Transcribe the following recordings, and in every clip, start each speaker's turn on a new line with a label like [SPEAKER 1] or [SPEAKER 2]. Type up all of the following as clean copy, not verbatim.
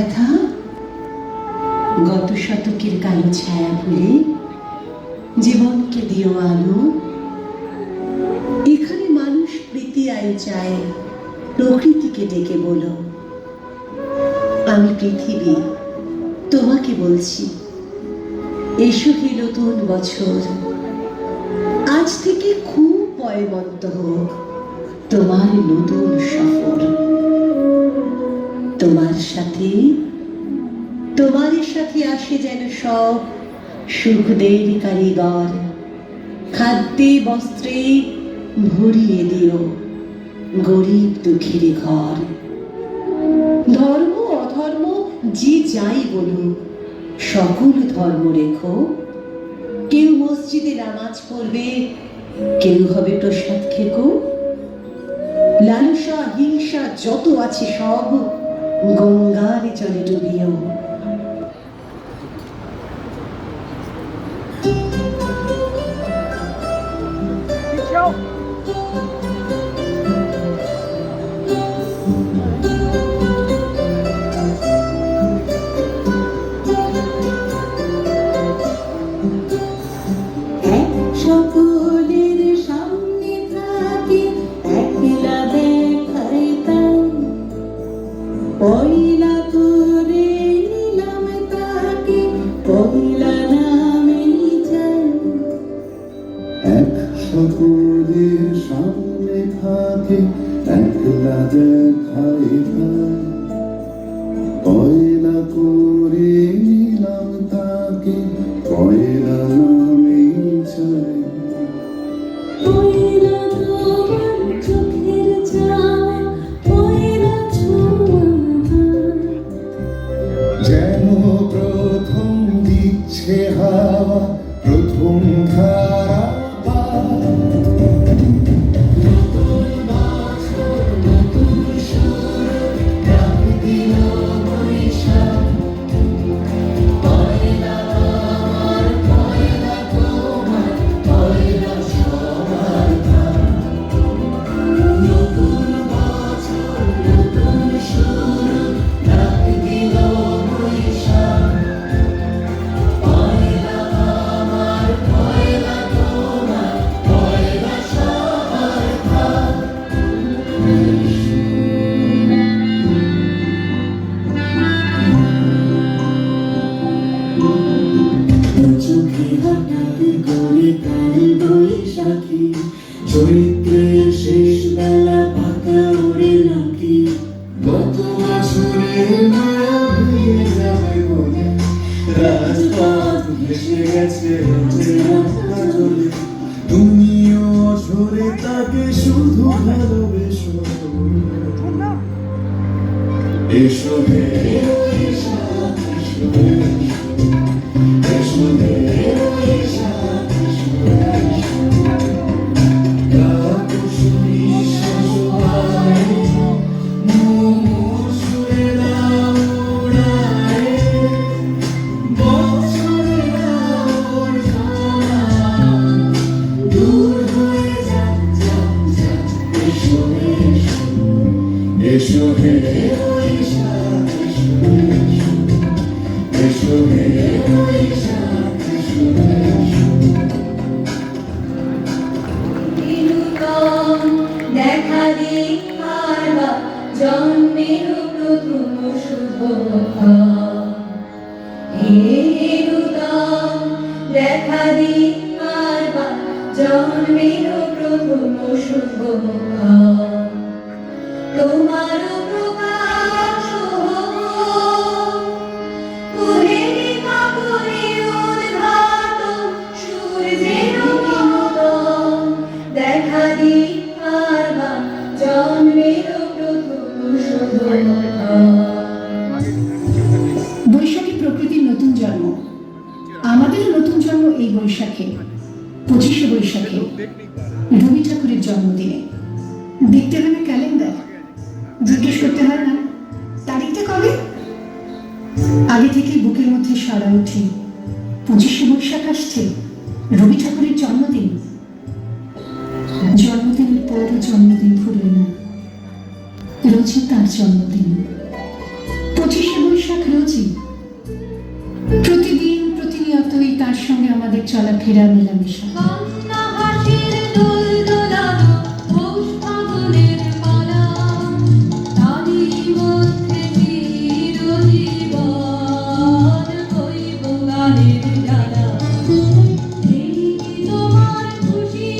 [SPEAKER 1] ব্যথা গত শতকের কালো ছায়া ভুলে জীবনকে দিও আলো। এখানে মানুষ প্রীতি আয়ু চায়, প্রকৃতিকে ডেকে বলো আমি পৃথিবী তোমাকে বলছি এসো হে নতুন বছর। আজ থেকে খুব পয়বন্ত হোক তোমার নতুন সফর। তোমার সাথে আসে যেন সব সুখদের কারিগর। খাদ্যে বস্ত্রে ভরিয়ে দিও গরিব দুঃখীর ঘর। ধর্ম অধর্ম যে যাই বলুক সকল ধর্ম রেখো। কেউ মসজিদে নামাজ পড়বে, কেউ হবে প্রসাদ খেকো। লালসা হিংসা যত আছে সব গঙ্গার জলে ডুবিও।
[SPEAKER 2] সকলের সামনে থাকে একলা দেখাইতাম, পয়লা করে নিলাম তাকে পয়লা নামে চাই।
[SPEAKER 3] এক সকলের সামনে থাকে একলা দেখাইতাম, পয়লা করে নিলাম তাকে পয়লা নামে চাই।
[SPEAKER 2] পয়লা তোমার চোখের চাওয়া, পয়লা ছোঁয়া
[SPEAKER 3] যেন প্রথম দিচ্ছে হাওয়া, প্রথম ধারা
[SPEAKER 2] চৈত্রের শেষ বেলা পাতা ওড়ে নাকি।
[SPEAKER 3] গত বছরের মায়া ভেঙে যাবে বলে রাজপথ ভেসে গেছে জলে। তুমিও ঝরে তাকে শুধু ভালোবেসো। এসো হে এসো হে এসো হে এসো হে
[SPEAKER 2] দেখা দেখার জন্মের প্রথম শুভ দেখা দেখার জন্মের প্রথম শুভ তোমার প্রকাশ সূর্যের দেখা দিবার জন্মের প্রথম শুভ।
[SPEAKER 1] বৈশাখী প্রকৃতির নতুন জন্ম, আমাদেরও নতুন জন্ম এই বৈশাখে। 25শে বৈশাখে রবি ঠাকুরের জন্মদিনে দেখতে হবে ক্যালেন্ডার, জিজ্ঞেস করতে হয় না তারিখটা কবে। আগে থেকেই বুকের মধ্যে সাড়া ওঠে 25শে বৈশাখ আসছে, রবি ঠাকুরের জন্মদিন। জন্মদিনের পরও জন্মদিন ভুলবে না, রোজই তার জন্মদিন। 25শে বৈশাখ বৈশাখ রোজই প্রতিদিন প্রতিনিয়তই তার সঙ্গে আমাদের চলাফেরা মেলামেশা।
[SPEAKER 2] কন্যা হাসির দোল দোলানো পৌষ ফাগুনের মালা, তারই মধ্যে চিরজীবন হইব গানের জ্বালা। এই তোমার খুশি,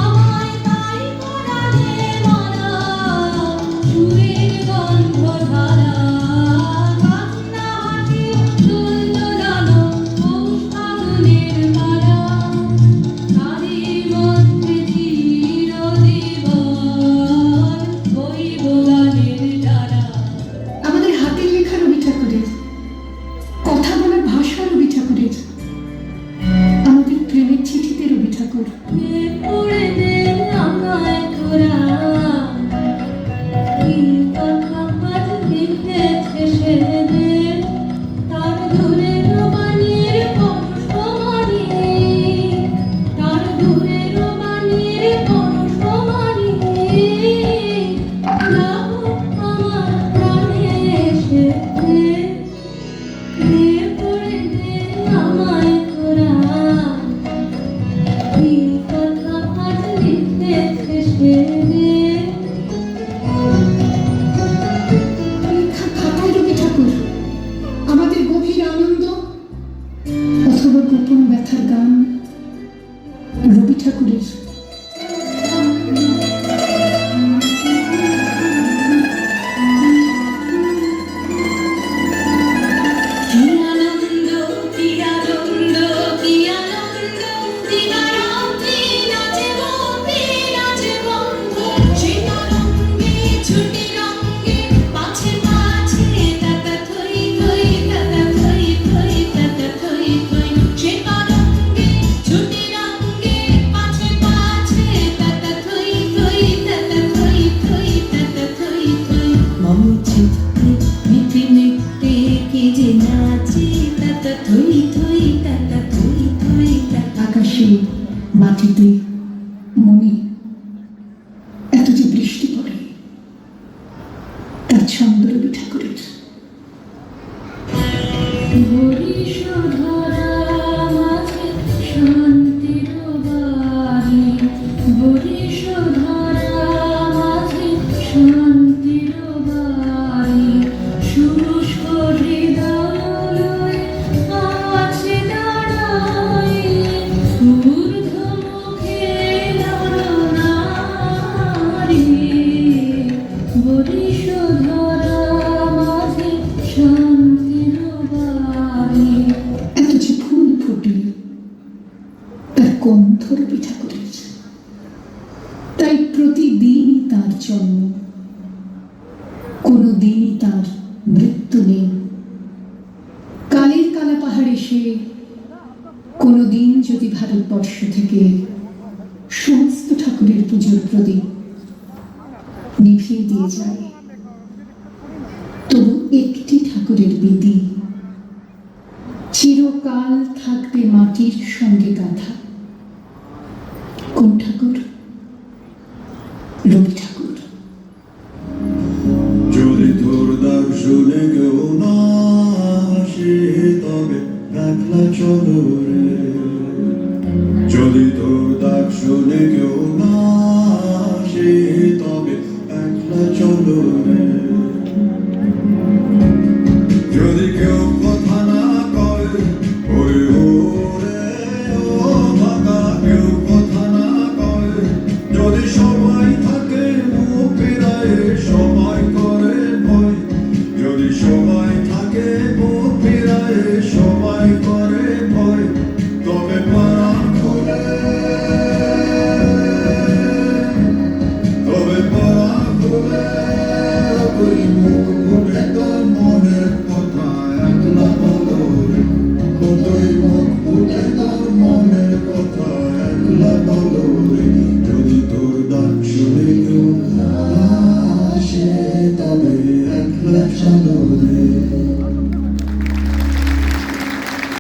[SPEAKER 2] আমায় তাই পরাণে মালা, সুরের গন্ধধারা। কন্যা হাসির দোল দোলানো পৌষ ফাগুনের মালা, তারই মধ্যে চিরজীবন হইব গানের জ্বালা।
[SPEAKER 1] আমাদের হাতের লেখা রবি ঠাকুরের, কথা বলার ভাষা রবি ঠাকুরের, আমাদের প্রেমের চিঠিতে রবি ঠাকুর।
[SPEAKER 2] পড়ে দে আমায় তোরা, কি কথা আজ লিখেছে সে দে, তার দূরের বাণীর পরশমানি, তার দূরের বাণীর পরশমানি। লাহো আমার প্রাণে এসে দে, পড়ে দে আমায় তোরা, কি কথা আজ লিখেছে সে দে।
[SPEAKER 1] লেখা খাতায় রবি ঠাকুর, আমাদের গভীর আনন্দ অথবা গোপন ব্যথার গান রবি ঠাকুরের।
[SPEAKER 2] কি আনন্দ, কি আনন্দ, কি আনন্দ, দিবারাত্রি নাচে বন্দে, নাচে বন্ধু। সে তরঙ্গে ছুটে রঙ্গে পাছে পাছে, তাতা থই থই, তাতা থই থই, তাতা থই থই। সে তরঙ্গে ছুটে রঙ্গে পাছে পাছে, তাতা থই থই, তাতা থই থই, তাতা থই থই। মঞ্চে মিথি মিথি কি যে নাচে, তাতা থই থই, তাতা থই থই, তাতা।
[SPEAKER 1] আকাশে মাটিতে মনে এত যে বৃষ্টি পড়ে, তার ছন্দ রবি ঠাকুরের।
[SPEAKER 2] বরিশধরা মাঝে শান্তির বাড়ি, বরিশধরা মাঝে শান্তির বাড়ি। শুষ্ক হৃদয় আছে দাঁড়াই, ঊর্ধ্বমুখে নরনারী। বরিশধরা মাঝে শান্তির বাড়ি।
[SPEAKER 1] এত যে ফুল ফোটে, তার গন্ধ রবি ঠাকুরের। তাই প্রতিদিনই তার জন্ম, কোনো দিনই তার মৃত্যু নেই। কালের কালা পাহাড়ে সে কোনো দিন যদি ভারতবর্ষ থেকে সমস্ত ঠাকুরের পুজোর প্রদীপ নিভিয়ে দিয়ে যায়, তবু একটি ঠাকুরের বেদি চিরকাল থাকবে মাটির সঙ্গে গাঁথা। কোন ঠাকুর? রবি ঠাকুর।
[SPEAKER 3] যদি তোর ডাক শুনে কেউ না আসে, তবে একলা চলো রে। যদি তোর ডাক শুনে কেউ না আসে, তবে একলা চলো রে। যদি কেউ কথা না কয়, ওই ওরে ও বাবা, কেউ কথা না কয়। যদি সবাই থাকে মুখ ফিরায়, সবাই করে ভয়। যদি সবাই থাকে মুখ ফিরায়, সবাই করে ভয়। তবে প্রাণ খুলে, তবে প্রাণ খুলে তুই মুখ ফুটে তোর মনের কথা একলা বলো রে। তুই মুখ ফুটে তোর মনের কথা একলা বলো রে। যদি তোর ডাক শুনে কেউ না আসে, তবে একলা চলো রে।